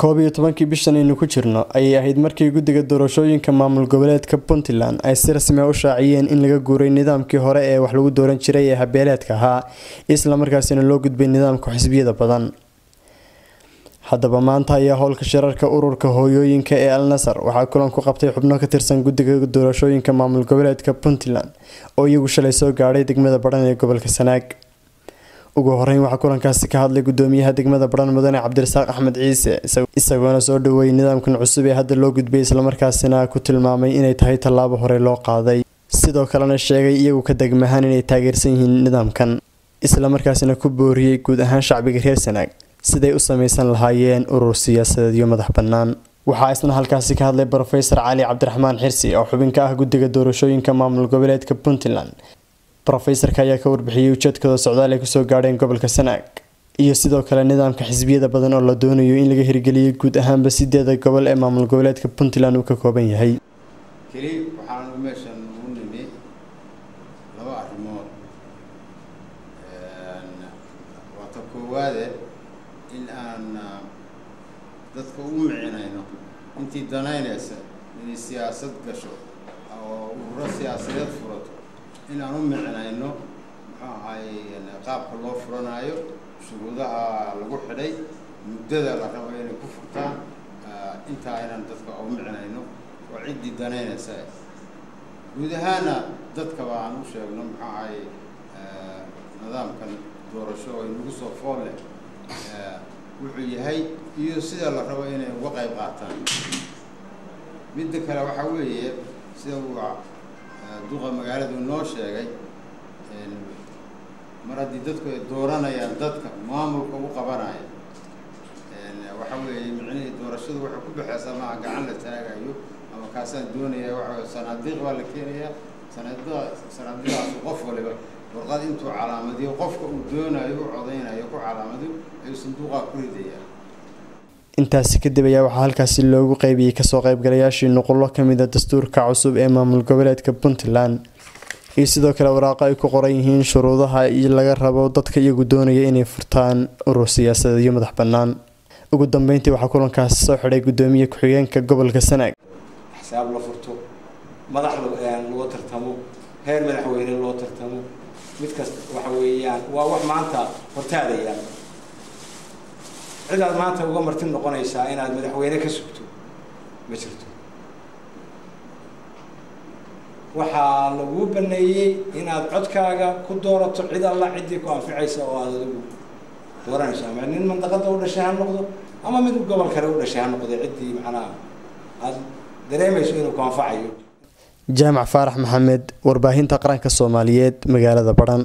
12 bishan aynu ku jirno ayay ahayd markii guddiga doorashooyinka maamul goboleedka Puntland ay si rasmi ah u shaaciyeen in laga guuray nidaamkii hore ee wax lagu dooran jiray ee habeeleedka ahaa isla markaasina loo gudbay nidaamka xisbiyada badan. haddaba maanta ayaa howlka shirarka ururka hooyooyinka ee Al Nassr waxaa kulan ku qabtay xubno ka tirsan guddiga doorashooyinka maamul goboleedka Puntland oo iyagu shalay soo gaadhay degmada Badhan ee gobolka Sanaag. ugu horeyn waxa kulankaasi ka hadlay gudoomiyaha degmada Badhan Mudane Cabdirasaaq Axmed Ciise isagoona soo dhaweeyay nidaamkan cusub ee hadda loo gudbay isla markaasina ku tilmaamay inay tahay tallaabo hore loo qaaday, sidoo kalena sheegay iyagu ka degmahan inay taageersan yihiin nidaamkan isla markaasina ku booriyay guud ahaan shacbiga reer Sanaag siday u sameeysan lahaayeen urur siyaasadeed iyo madax bannaan. waxaa isna halkaasi ka hadlay Professor Cali Cabdiraxmaan Xirsi oo xubin ka ah guddiga doorashooyinka maamul goboleedka Puntland. Professorka ayaa ka warbixiyay ujeedkooda socdaal ay ku soo gaadheen gobolka Sanaag iyo sidoo kale nidaamka xisbiyada badan oo la doonayo in laga hirgeliyo guud ahaanba 8 gobol ee maamul goboleedka Puntland uu ka kooban yahay. kali waxaan u meeshan u nimay laba arrimood waxa koowaad in aan dadka u micinayno intii danaynaysa in siyaasad gasho oo urur siyaasadeed furato in aan u micinayno qaabka loo furanayo shuruudaha lagu xidhay muddada la rabo inay ku furtaan inta aynan dadka u micinayno oo cidii danaynaysa guud ahaan dadka aan u sheegno nidaamkan doorasho ay nagu soo foole wuxuu yahay iyo sida la rabo inay uga qayb qaataan. midda kale waxa weeye sida uu duqa magaaladu noo sheegay mar haddii dadku ay dooranayaan dadka maamulka u qabanaya waxa weeye micnihii doorashadu waxa ku baxaysaa ma gacan la taagayo ama kaasaan doonaya waxa sanaadiiq baa la keenaya sanaadiiqaas qof waliba warqad intuu calaamadiyo qofka uu doonayo u codeynayo ku calaamadiyo ay sanduuqa ku ridayaan. intaasi kadib ayaa waxaa halkaasi loogu qaybiyay kasoo qaybgalayaashii nuqullo ka mid ah dastuurka cusub ee maamul goboleedka Puntland iyo sidoo kale waraaqo ay ku qoran yihiin shuruudaha laga rabo dadka iyagu doonaya inay furtaan urur siyaasadeed iyo madax bannaan. ugu dambeyntii waxaa kulankaasi soo xidhay gudoomiye ku-xigeenka gobolka Sanaag. xisaab la furto madax loo tartamo heer madaxweyne loo tartamo mid kasta waxa weeyaan waa wax maanta hortaadaya cidaad maanta uga martin noqonaysaa inaad madaxweyne ka sugto ma jirto. waxaa lagu baneeyay inaad codkaaga ku doorato cid alla cidii ku anficaysa oo aad adigu dooranayso ama nin mandaqada u dhashay ha noqdo ama mid gobol kale u dhashay ha noqdo cidii macnaha aad dareemayso inuu ku anfacayo. Jaamac Faarax Maxamed, warbaahinta qaranka Soomaaliyeed, magaalada Badhan.